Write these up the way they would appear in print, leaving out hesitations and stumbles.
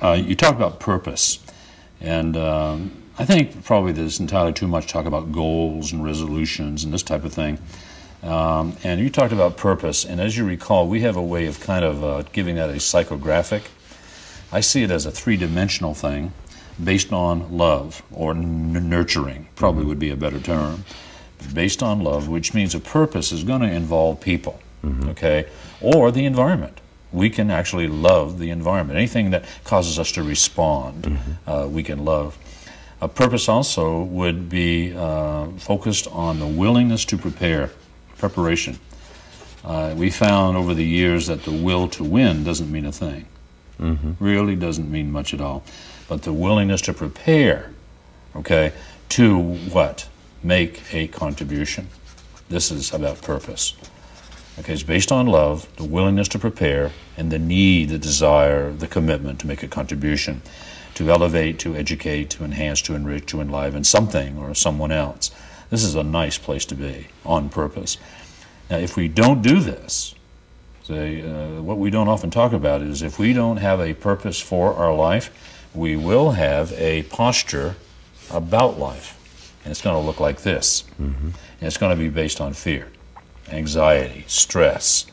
You talked about purpose, and I think probably there's entirely too much talk about goals and resolutions and this type of thing. And you talked about purpose, and as you recall, we have a way of kind of giving that a psychographic. I see it as a three-dimensional thing based on love, or nurturing, probably would be a better term, based on love, which means a purpose is going to involve people, okay, or the environment. We can actually love the environment. Anything that causes us to respond, we can love. A purpose also would be focused on the willingness to prepare, preparation. We found over the years that the will to win doesn't mean a thing. Really doesn't mean much at all. But the willingness to prepare, okay, to what? Make a contribution. This is about purpose. Okay, it's based on love, the willingness to prepare, and the need, the desire, the commitment to make a contribution, to elevate, to educate, to enhance, to enrich, to enliven something or someone else. This is a nice place to be, on purpose. Now, if we don't do this, what we don't often talk about is if we don't have a purpose for our life, we will have a posture about life. And it's going to look like this. And it's going to be based on fear, anxiety, stress,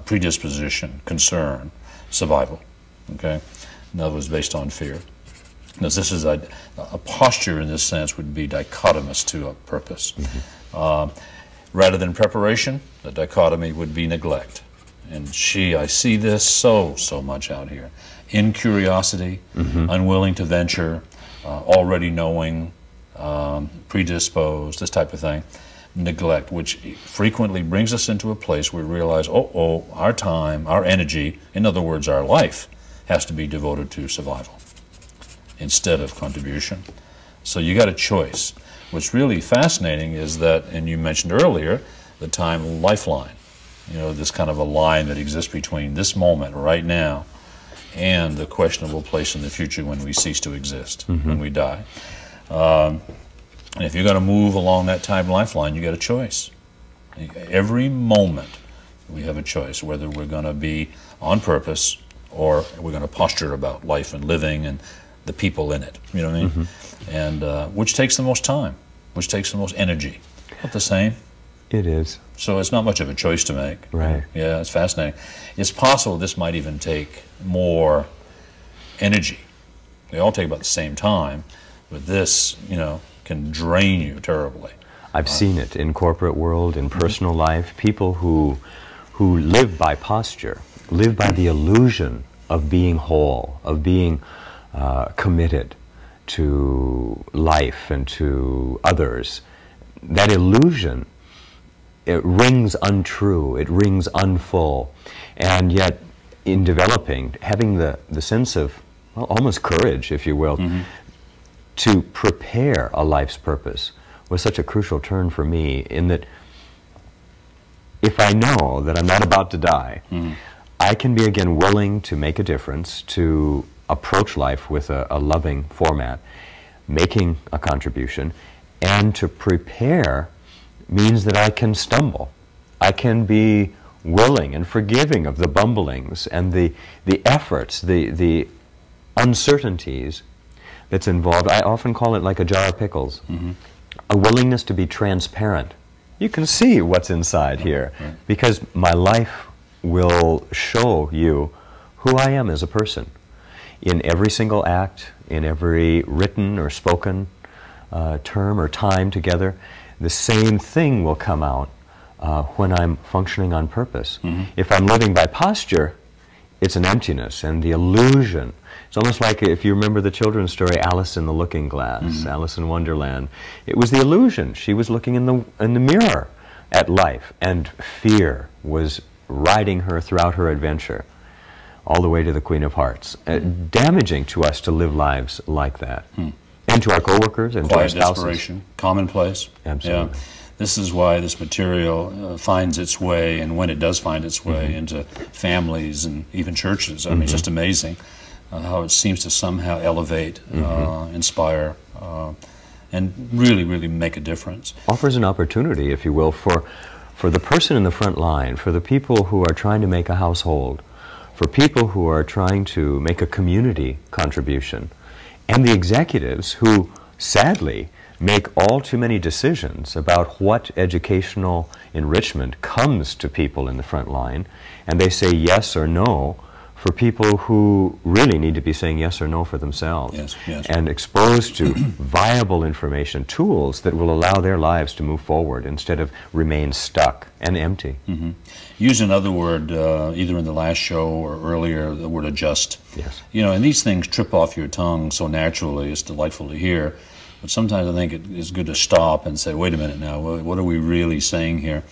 predisposition, concern, survival. Okay? In other words, based on fear. Now, this is a posture in this sense would be dichotomous to a purpose. Rather than preparation, the dichotomy would be neglect. And I see this so much out here. Incuriosity, unwilling to venture, already knowing, predisposed, this type of thing. Neglect, which frequently brings us into a place where we realize, our time, our energy, in other words, our life, has to be devoted to survival instead of contribution. So you got a choice. What's really fascinating is that, and you mentioned earlier, the time lifeline. You know, this kind of a line that exists between this moment right now and the questionable place in the future when we cease to exist, when we die. And if you're going to move along that time lifeline, you got a choice. Every moment we have a choice, whether we're going to be on purpose or we're going to posture about life and living and the people in it. You know what I mean? And which takes the most time, which takes the most energy. Not the same. It is. So it's not much of a choice to make. Right. Yeah, it's fascinating. It's possible this might even take more energy. They all take about the same time, but this, you know, can drain you terribly. I've seen it in corporate world, in personal life. People who live by posture, live by the illusion of being whole, of being committed to life and to others. That illusion, it rings untrue, it rings unfull, and yet in developing, having the sense of, well, almost courage, if you will, to prepare a life's purpose was such a crucial turn for me, in that if I know that I'm not about to die, I can be again willing to make a difference, to approach life with a loving format, making a contribution, and to prepare means that I can stumble. I can be willing and forgiving of the bumblings and the efforts, the uncertainties that's involved. I often call it like a jar of pickles. A willingness to be transparent. You can see what's inside here, because my life will show you who I am as a person. In every single act, in every written or spoken term or time together, the same thing will come out when I'm functioning on purpose. If I'm living by posture, it's an emptiness and the illusion. It's almost like, if you remember the children's story, Alice in the Looking Glass, Alice in Wonderland. It was the illusion. She was looking in the mirror at life, and fear was riding her throughout her adventure, all the way to the Queen of Hearts. Damaging to us to live lives like that. And to our coworkers and Quiet to our spouses. desperation, commonplace. Absolutely. Yeah. This is why this material finds its way, and when it does find its way, into families and even churches. I mean, it's just amazing how it seems to somehow elevate, inspire, and really, really make a difference. Offers an opportunity, if you will, for the person in the front line, for the people who are trying to make a household, for people who are trying to make a community contribution, and the executives who, sadly, make all too many decisions about what educational enrichment comes to people in the front line, and they say yes or no for people who really need to be saying yes or no for themselves. Yes, yes. And exposed to viable information, tools that will allow their lives to move forward instead of remain stuck and empty. Mm-hmm. Use another word, either in the last show or earlier, the word adjust. Yes. You know, and these things trip off your tongue so naturally, it's delightful to hear. But sometimes I think it is good to stop and say, wait a minute now, what are we really saying here?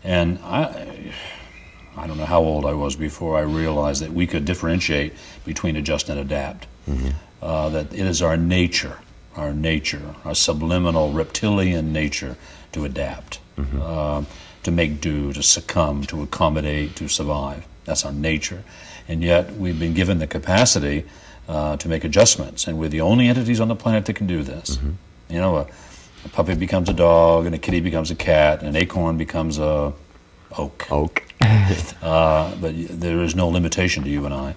And I don't know how old I was before I realized that we could differentiate between adjust and adapt. Mm-hmm. That it is our nature, our subliminal reptilian nature to adapt, mm-hmm. To make do, to succumb, to accommodate, to survive. That's our nature. And yet we've been given the capacity to make adjustments, and we're the only entities on the planet that can do this. Mm-hmm. You know, a puppy becomes a dog, and a kitty becomes a cat, and an acorn becomes a oak. But there is no limitation to you and I,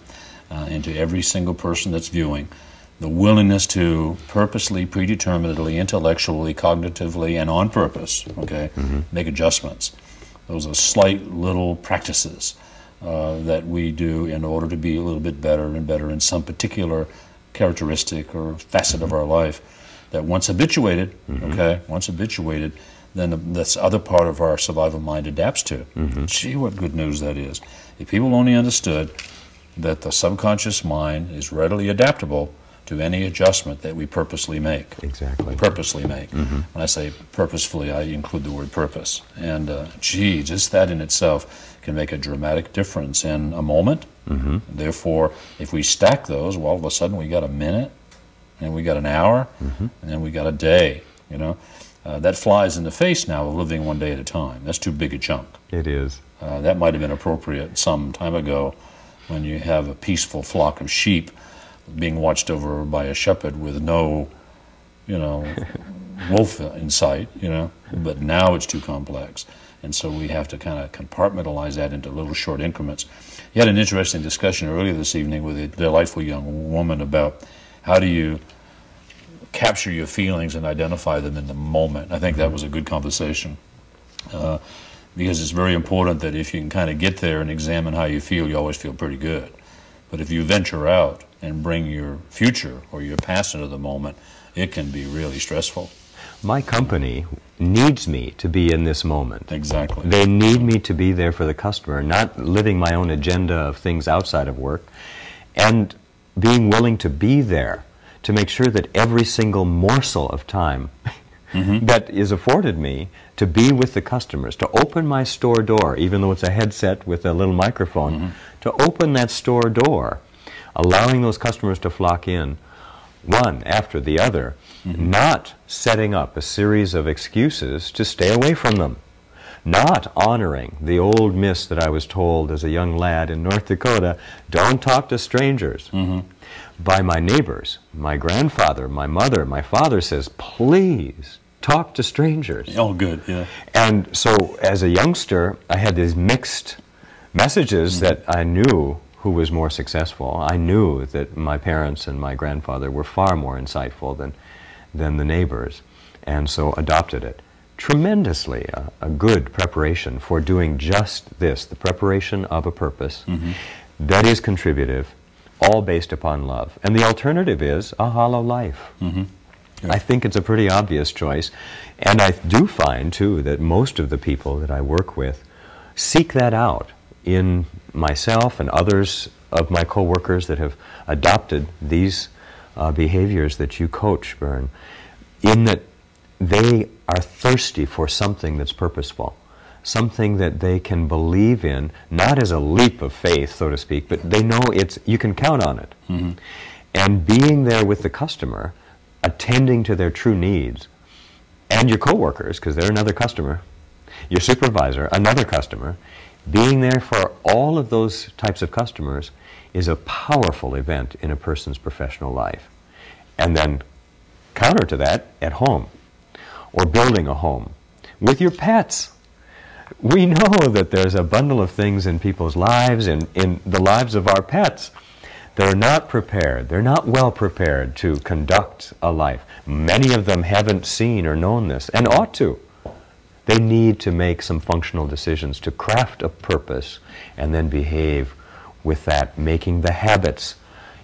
and to every single person that's viewing. The willingness to purposely, predeterminedly, intellectually, cognitively, and on purpose, okay, mm-hmm. make adjustments. Those are slight little practices that we do in order to be a little bit better and better in some particular characteristic or facet mm-hmm. of our life. That once habituated, mm-hmm. okay, then this other part of our survival mind adapts to. Mm-hmm. Gee, what good news that is. If people only understood that the subconscious mind is readily adaptable to any adjustment that we purposely make. Exactly. Purposely make. Mm-hmm. When I say purposefully, I include the word purpose. And gee, just that in itself can make a dramatic difference in a moment. Mm-hmm. Therefore, if we stack those, well, all of a sudden we got a minute, and we got an hour, mm-hmm. and then we got a day, you know. That flies in the face now of living one day at a time. That's too big a chunk. It is. That might have been appropriate some time ago when you have a peaceful flock of sheep being watched over by a shepherd with no, you know, wolf in sight, you know. But now it's too complex. And so we have to kind of compartmentalize that into little short increments. You had an interesting discussion earlier this evening with a delightful young woman about how do you capture your feelings and identify them in the moment. I think that was a good conversation because it's very important that if you can kind of get there and examine how you feel, you always feel pretty good. But if you venture out and bring your future or your past into the moment, it can be really stressful. My company needs me to be in this moment. Exactly. They need me to be there for the customer, not living my own agenda of things outside of work, and being willing to be there to make sure that every single morsel of time mm-hmm. that is afforded me to be with the customers, to open my store door, even though it's a headset with a little microphone, mm-hmm. to open that store door, allowing those customers to flock in, one after the other, mm-hmm. not setting up a series of excuses to stay away from them, not honoring the old myth that I was told as a young lad in North Dakota, don't talk to strangers. Mm-hmm. By my neighbors, my grandfather, my mother, my father says, please talk to strangers. Oh, good, yeah. And so as a youngster, I had these mixed messages mm-hmm. that I knew who was more successful. I knew that my parents and my grandfather were far more insightful than the neighbors, and so adopted it. Tremendously a good preparation for doing just this, the preparation of a purpose mm-hmm. that is contributive, all based upon love. And the alternative is a hollow life. Mm-hmm. Yeah. I think it's a pretty obvious choice. And I do find, too, that most of the people that I work with seek that out in myself and others of my co-workers that have adopted these behaviors that you coach, Bern, in that they are thirsty for something that's purposeful, something that they can believe in, not as a leap of faith, so to speak, but they know you can count on it. Mm-hmm. And being there with the customer, attending to their true needs, and your coworkers, because they're another customer, your supervisor, another customer, being there for all of those types of customers is a powerful event in a person's professional life. And then counter to that, at home, or building a home, with your pets. We know that there's a bundle of things in people's lives, in the lives of our pets. They're not prepared. They're not well prepared to conduct a life. Many of them haven't seen or known this, and ought to. They need to make some functional decisions to craft a purpose and then behave with that, making the habits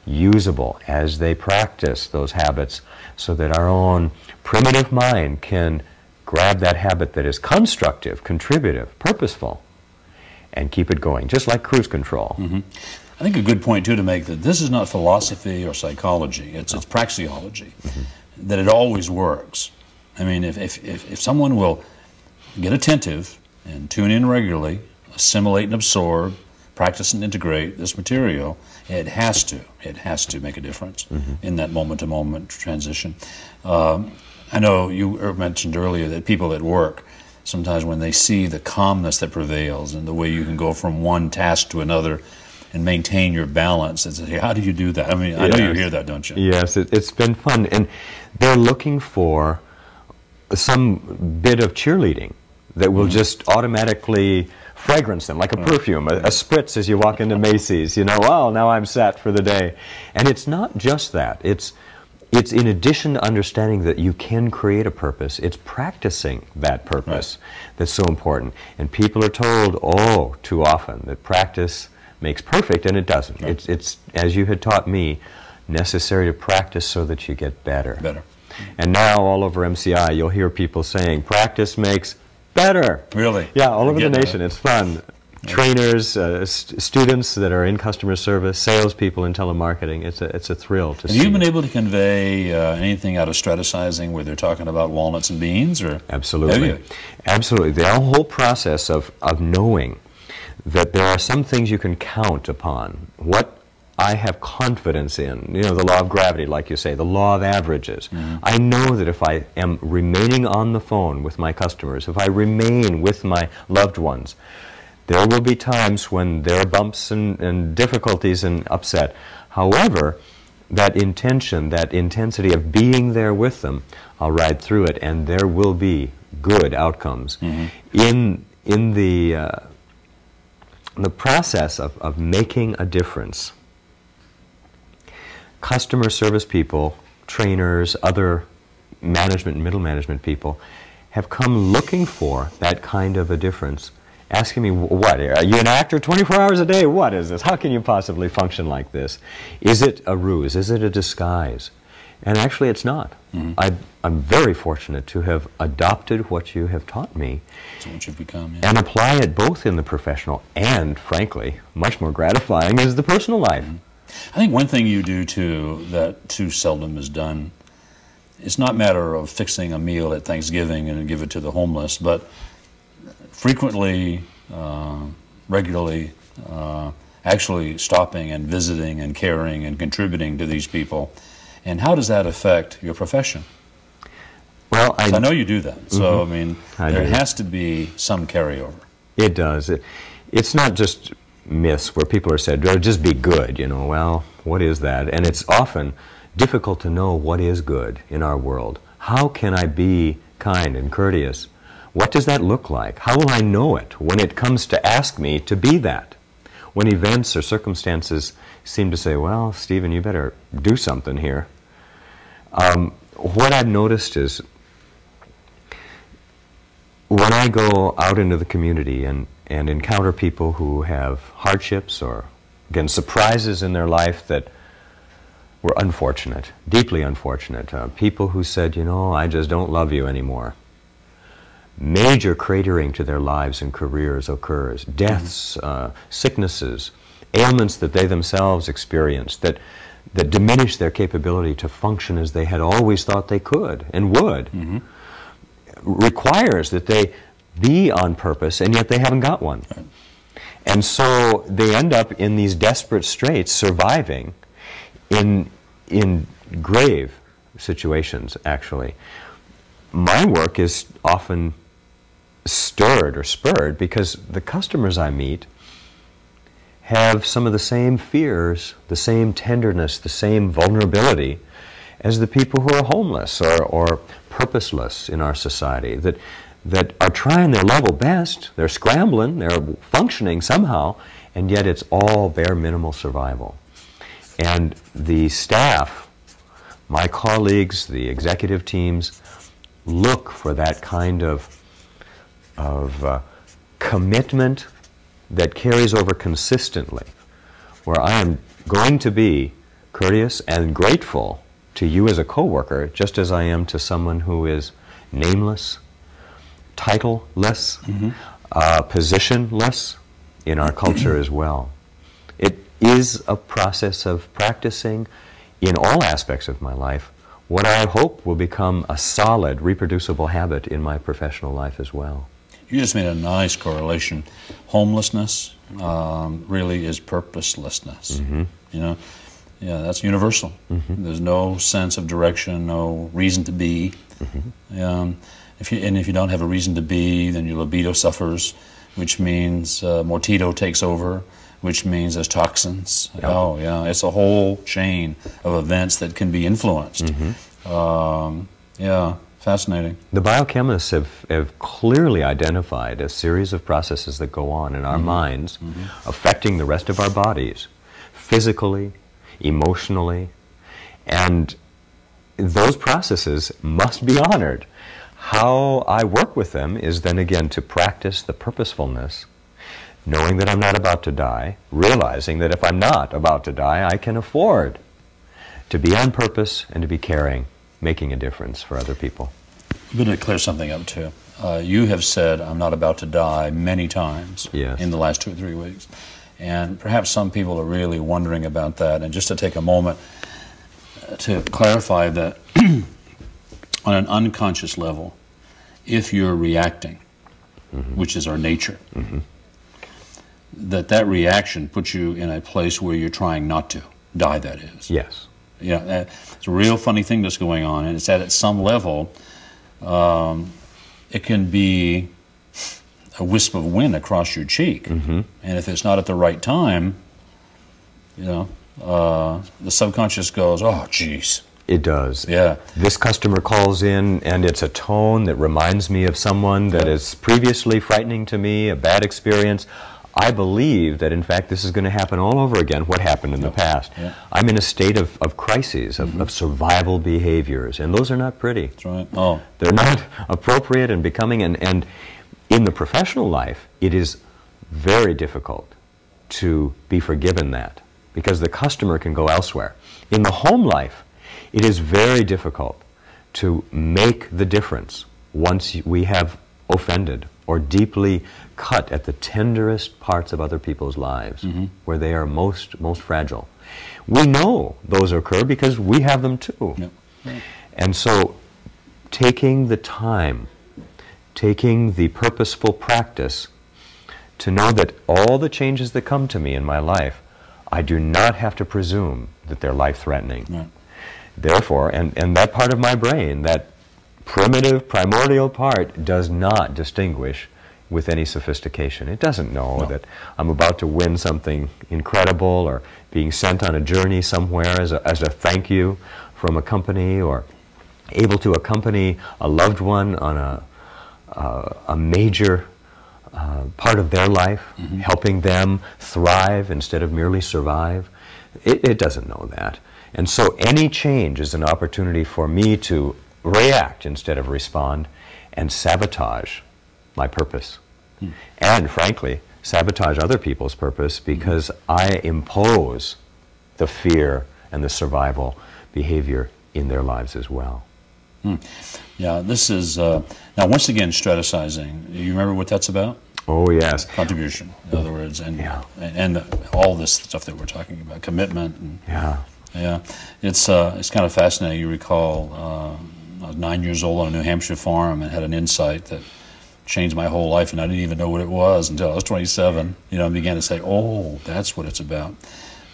usable as they practice those habits so that our own primitive mind can grab that habit that is constructive, contributive, purposeful, and keep it going, just like cruise control. Mm-hmm. I think a good point, too, to make that this is not philosophy or psychology. It's praxeology, that it always works. I mean, if someone will get attentive and tune in regularly, assimilate and absorb, practice and integrate this material, it has to make a difference in that moment-to-moment transition. I know you mentioned earlier that people at work, sometimes when they see the calmness that prevails and the way you can go from one task to another and maintain your balance, and say, how do you do that? I mean, I know you hear that, don't you? Yes, it's been fun. And they're looking for some bit of cheerleading that will just automatically fragrance them, like a perfume, a spritz as you walk into Macy's. You know, oh, now I'm set for the day. And it's not just that. It's in addition to understanding that you can create a purpose, it's practicing that purpose that's so important. And people are told, oh, too often, that practice makes perfect, and it doesn't. Right. It's, as you had taught me, necessary to practice so that you get better. And now all over MCI, you'll hear people saying, practice makes better. Really? Yeah, all over the nation. It's fun. Yeah. Trainers, students that are in customer service, salespeople in telemarketing. It's a thrill to see. Have you been able to convey anything out of strategizing where they're talking about walnuts and beans? Or absolutely. Have you? Absolutely. The whole process of knowing that there are some things you can count upon. What I have confidence in, you know, the law of gravity, like you say, the law of averages. I know that if I am remaining on the phone with my customers, if I remain with my loved ones, there will be times when there are bumps and difficulties and upset. However, that intention, that intensity of being there with them, I'll ride through it, and there will be good outcomes. In the process of making a difference, customer service people, trainers, other management and middle management people have come looking for that kind of a difference, asking me, what, are you an actor 24 hours a day? What is this? How can you possibly function like this? Is it a ruse? Is it a disguise? And actually it's not. I'm very fortunate to have adopted what you have taught me. That's what you've become, and apply it both in the professional and, frankly, much more gratifying is the personal life. I think one thing you do, too, that too seldom is done, it's not a matter of fixing a meal at Thanksgiving and give it to the homeless, but frequently, regularly, actually stopping and visiting and caring and contributing to these people. And how does that affect your profession? Well, I know you do that. So, I mean, there has to be some carryover. It does. It's not just myths where people are said, oh, just be good, you know. Well, what is that? And it's often difficult to know what is good in our world. How can I be kind and courteous? What does that look like? How will I know it when it comes to ask me to be that? When events or circumstances seem to say, well, Stephen, you better do something here. What I've noticed is when I go out into the community and encounter people who have hardships or, again, surprises in their life that were unfortunate, deeply unfortunate, people who said, you know, I just don't love you anymore. Major cratering to their lives and careers occurs. Deaths, sicknesses, ailments that they themselves experience that diminish their capability to function as they had always thought they could and would. Requires that they be on purpose, and yet they haven't got one. And so they end up in these desperate straits, surviving in grave situations, actually. My work is often stirred or spurred because the customers I meet have some of the same fears, the same tenderness, the same vulnerability as the people who are homeless or purposeless in our society. That that are trying their level best. They're scrambling, they're functioning somehow, and yet it's all bare minimal survival. And the staff, my colleagues, the executive teams, look for that kind of commitment that carries over consistently, where I am going to be courteous and grateful to you as a coworker, just as I am to someone who is nameless, titleless, positionless in our culture as well. It is a process of practicing in all aspects of my life what I hope will become a solid, reproducible habit in my professional life as well. You just made a nice correlation. Homelessness really is purposelessness. You know, yeah, that's universal. There's no sense of direction, no reason to be. If you don't have a reason to be, then your libido suffers, which means Mortito takes over, which means there's toxins. Yep. Oh, yeah, it's a whole chain of events that can be influenced. Yeah, fascinating. The biochemists have clearly identified a series of processes that go on in our minds, affecting the rest of our bodies, physically, emotionally, and those processes must be honored. How I work with them is then again to practice the purposefulness, knowing that I'm not about to die, realizing that if I'm not about to die, I can afford to be on purpose and to be caring, making a difference for other people. I'm going to clear something up too. You have said, I'm not about to die, many times in the last 2 or 3 weeks. And perhaps some people are really wondering about that. And just to take a moment to clarify that on an unconscious level, if you're reacting, which is our nature, that reaction puts you in a place where you're trying not to die, that is. Yes. Yeah, it's a real funny thing that's going on, and it's that at some level, it can be a wisp of wind across your cheek, and if it's not at the right time, you know, the subconscious goes, oh, geez. It does. Yeah. This customer calls in, and it's a tone that reminds me of someone that is previously frightening to me, a bad experience. I believe that, in fact, this is going to happen all over again, what happened in the past. I'm in a state of crises, of survival behaviors, and those are not pretty. That's right. Oh. They're not appropriate and becoming, and in the professional life, it is very difficult to be forgiven that, because the customer can go elsewhere. In the home life, it is very difficult to make the difference once we have offended or deeply cut at the tenderest parts of other people's lives, where they are most fragile. We know those occur because we have them too. And so taking the time, taking the purposeful practice to know that all the changes that come to me in my life, I do not have to presume that they're life-threatening. Therefore, and that part of my brain, that primitive, primordial part, does not distinguish with any sophistication. It doesn't know that I'm about to win something incredible or being sent on a journey somewhere as a thank you from a company, or able to accompany a loved one on a major part of their life, helping them thrive instead of merely survive. It doesn't know that. And so any change is an opportunity for me to react instead of respond, and sabotage my purpose. And frankly, sabotage other people's purpose, because I impose the fear and the survival behavior in their lives as well. Yeah, this is, now once again, strategizing. You remember what that's about? Oh, yes. Contribution, in other words, and all this stuff that we're talking about, commitment. And, yeah, it's kind of fascinating. You recall, I was 9 years old on a New Hampshire farm and had an insight that changed my whole life, and I didn't even know what it was until I was 27. You know, and began to say, "Oh, that's what it's about."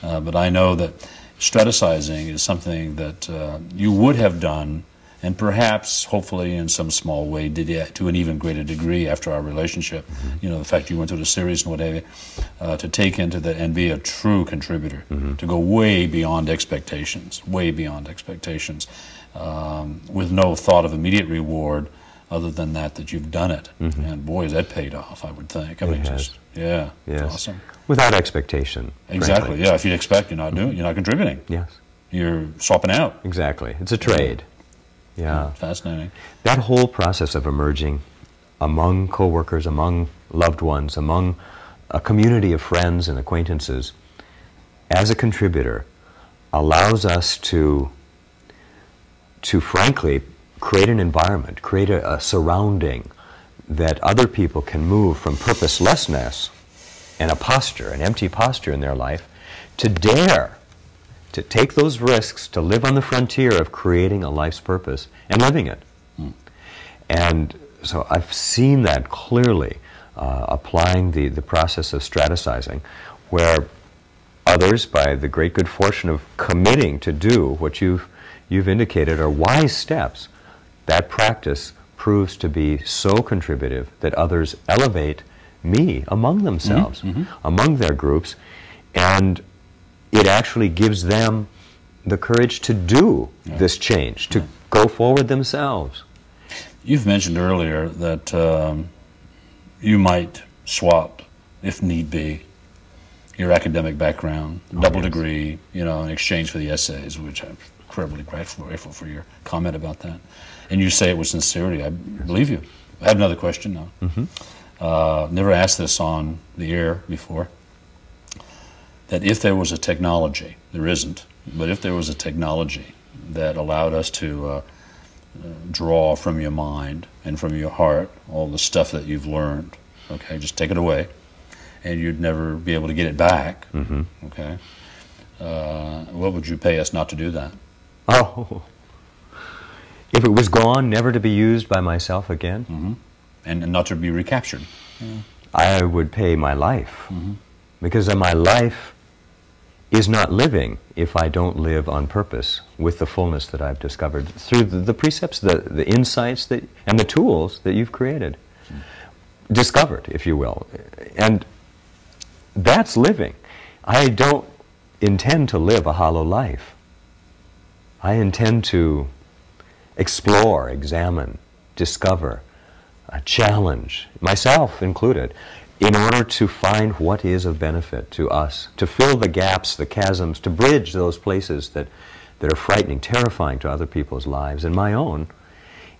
But I know that strategizing is something that you would have done, and perhaps, hopefully, in some small way, did it to an even greater degree after our relationship. You know, the fact you went through the series and whatever, to take into that and be a true contributor, to go way beyond expectations, with no thought of immediate reward, other than that you've done it. And boy, has that paid off, I would think. I mean, just, yeah, yes. It's awesome. Without expectation. Exactly, frankly. yeah. If you expect, you're not doing it, you're not contributing. Yes. You're swapping out. Exactly. It's a trade. Yeah. Fascinating. That whole process of emerging among coworkers, among loved ones, among a community of friends and acquaintances, as a contributor, allows us to frankly create an environment, create a surrounding that other people can move from purposelessness and a posture, an empty posture in their life, to dare to take those risks, to live on the frontier of creating a life's purpose and living it. And so I've seen that clearly, applying the process of strategizing, where others, by the great good fortune of committing to do what you've indicated are wise steps, that practice proves to be so contributive that others elevate me among themselves, among their groups, and it actually gives them the courage to do this change, to go forward themselves. You've mentioned earlier that you might swap, if need be, your academic background, double degree, you know, in exchange for the essays, which I'm incredibly grateful for your comment about that. And you say it with sincerity. I believe you. I have another question now. Never asked this on the air before. That if there was a technology, there isn't, but if there was a technology that allowed us to draw from your mind and from your heart all the stuff that you've learned, okay, just take it away, and you'd never be able to get it back, okay, what would you pay us not to do that? Oh, if it was gone, never to be used by myself again? And not to be recaptured? I would pay my life, because my life is not living if I don't live on purpose with the fullness that I've discovered through the precepts, the insights and the tools that you've created, discovered, if you will. And that's living. I don't intend to live a hollow life. I intend to explore, examine, discover, challenge, myself included, in order to find what is of benefit to us, to fill the gaps, the chasms, to bridge those places that are frightening, terrifying to other people's lives and my own,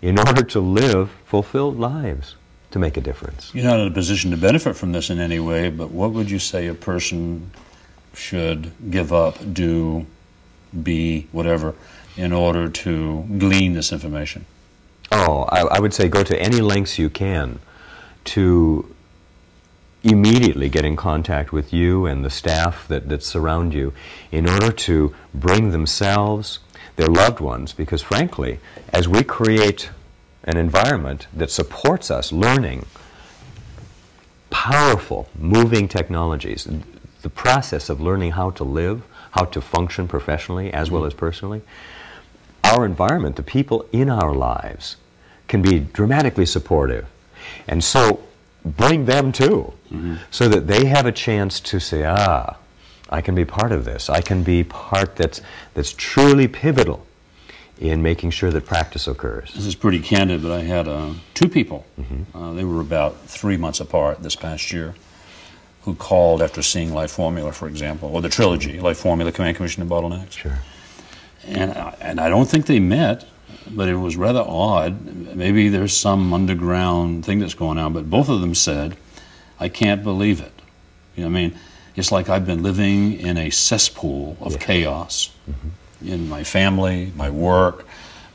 in order to live fulfilled lives, to make a difference. You're not in a position to benefit from this in any way, but what would you say a person should give up, do, be, whatever, in order to glean this information? Oh, I would say go to any lengths you can to immediately get in contact with you and the staff that surround you in order to bring themselves, their loved ones, because frankly, as we create an environment that supports us learning powerful, moving technologies, the process of learning how to live, how to function professionally as well as personally, our environment, the people in our lives, can be dramatically supportive. And so bring them too, so that they have a chance to say, I can be part of this. I can be part that's truly pivotal in making sure that practice occurs. This is pretty candid, but I had two people, they were about 3 months apart this past year, who called after seeing Life Formula, for example, or the trilogy, Life Formula, Command, Commission, and Bottlenecks. Sure. And I don't think they met, but it was rather odd. Maybe there's some underground thing that's going on, but both of them said, I can't believe it. You know what I mean? It's like I've been living in a cesspool of chaos in my family, my work,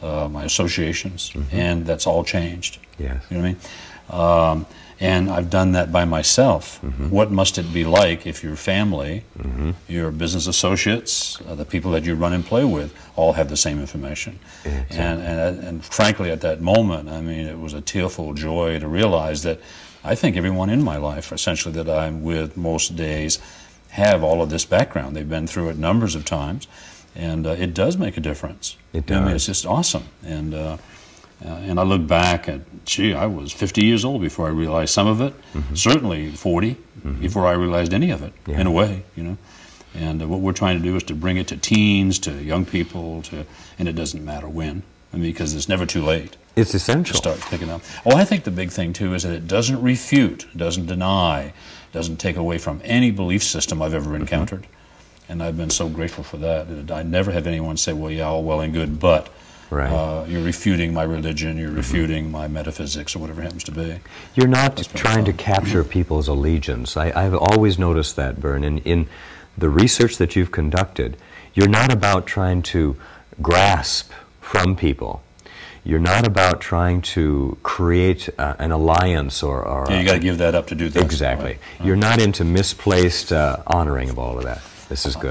my associations, and that's all changed. Yes. You know what I mean? And I've done that by myself. What must it be like if your family, your business associates, the people that you run and play with, all have the same information? Exactly. And frankly, at that moment, I mean, it was a tearful joy to realize that I think everyone in my life, essentially, that I'm with most days, have all of this background. They've been through it numbers of times, and it does make a difference. It does. I mean, it's just awesome. And I look back at, gee, I was 50 years old before I realized some of it. Certainly 40 before I realized any of it, in a way, you know. And what we're trying to do is to bring it to teens, to young people, and it doesn't matter when, I mean, because it's never too late. It's to essential. start picking up. Oh, I think the big thing, too, is that it doesn't refute, doesn't deny, doesn't take away from any belief system I've ever encountered. And I've been so grateful for that. I never have anyone say, well, yeah, all well and good, but you're refuting my religion, you're refuting my metaphysics, or whatever it happens to be. You're not trying to capture people's allegiance. I've always noticed that, Bern. In the research that you've conducted, you're not about trying to grasp from people. You're not about trying to create an alliance or yeah, you got to give that up to do this. Exactly. Right. You're not into misplaced honoring of all of that. This is good.